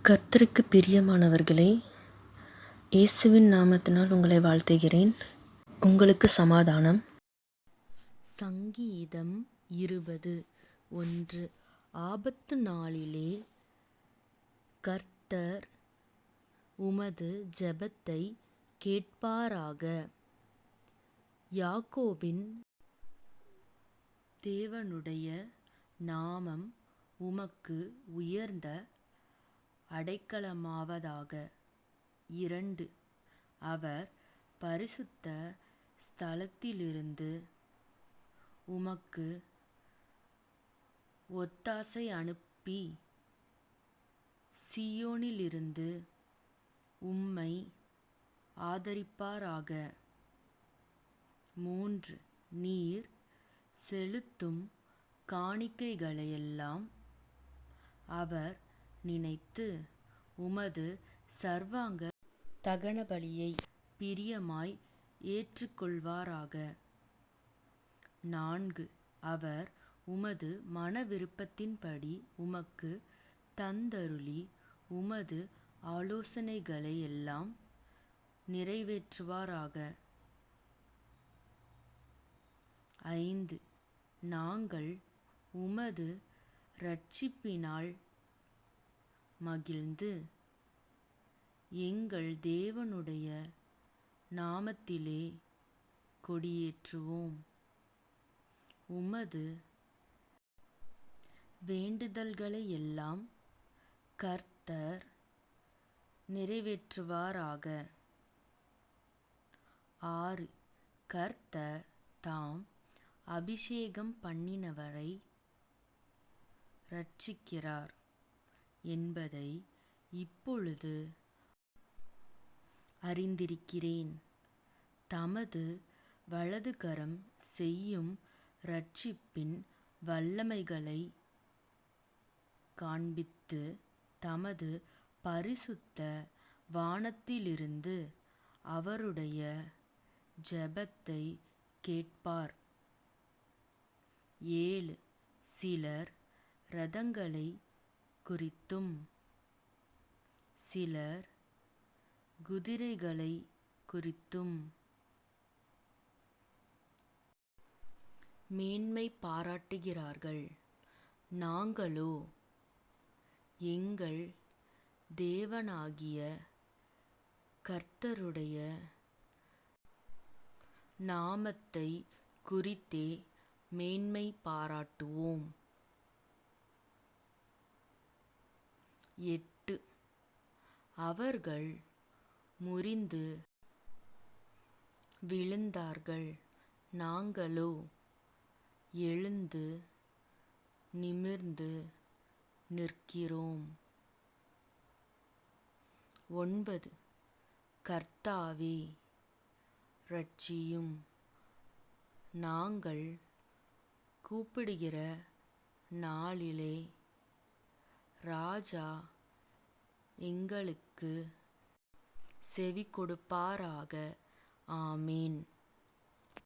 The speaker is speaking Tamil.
கர்த்தருக்கு பிரியமானவர்களே, இயேசுவின் நாமத்தினால் உங்களை வாழ்த்துகிறேன். உங்களுக்கு சமாதானம். சங்கீதம் 20:1. ஆபத்து நாளிலே கர்த்தர் உமது ஜெபத்தை கேட்பாராக. யாக்கோபின் தேவனுடைய நாமம் உமக்கு உயர்ந்த அடைக்கலமாவதாக. 2. அவர் பரிசுத்த ஸ்தலத்திலிருந்து உமக்கு ஒத்தாசை அனுப்பி சீயோனிலிருந்து உம்மை ஆதரிப்பாராக. 3. நீர் செலுத்தும் காணிக்கைகளையெல்லாம் அவர் நினைத்து உமது சர்வாங்க தகன பலியை பிரியமாய் ஏற்றுக்கொள்வாராக. 4. அவர் உமது மன விருப்பத்தின்படி உமக்கு தந்தருளி உமது ஆலோசனைகளை எல்லாம் நிறைவேற்றுவாராக. 5. நாங்கள் உமது இரட்சிப்பினால் மகிழ்ந்து எங்கள் தேவனுடைய நாமத்திலே கொடியேற்றுவோம். உமது வேண்டுதல்களை எல்லாம் கர்த்தர் நிறைவேற்றுவாராக. 6. கர்த்தர் தாம் அபிஷேகம் பண்ணினவரை இரட்சிக்கிறார் என்பதை இப்பொழுது அறிந்திருக்கிறேன். தமது வலதுகரம் செய்யும் இரட்சிப்பின் வல்லமைகளை காண்பித்து தமது பரிசுத்த வானத்திலிருந்து அவருடைய ஜெபத்தை கேட்பார். 7. சிலர் இரதங்களை குறித்தும் சிலர் குதிரைகளை குறித்தும் மேன்மை பாராட்டுகிறார்கள். நாங்களோ எங்கள் தேவனாகிய கர்த்தருடைய நாமத்தை குறித்தே மேன்மை பாராட்டுவோம். 8. அவர்கள் முறிந்து விழுந்தார்கள், நாங்களோ எழுந்து நிமிர்ந்து நிற்கிறோம். 9. கர்த்தாவே இரட்சியும், நாங்கள் கூப்பிடுகிற நாளிலே ராஜா எங்களுக்கு செவி கொடுப்பாராக. ஆமேன்.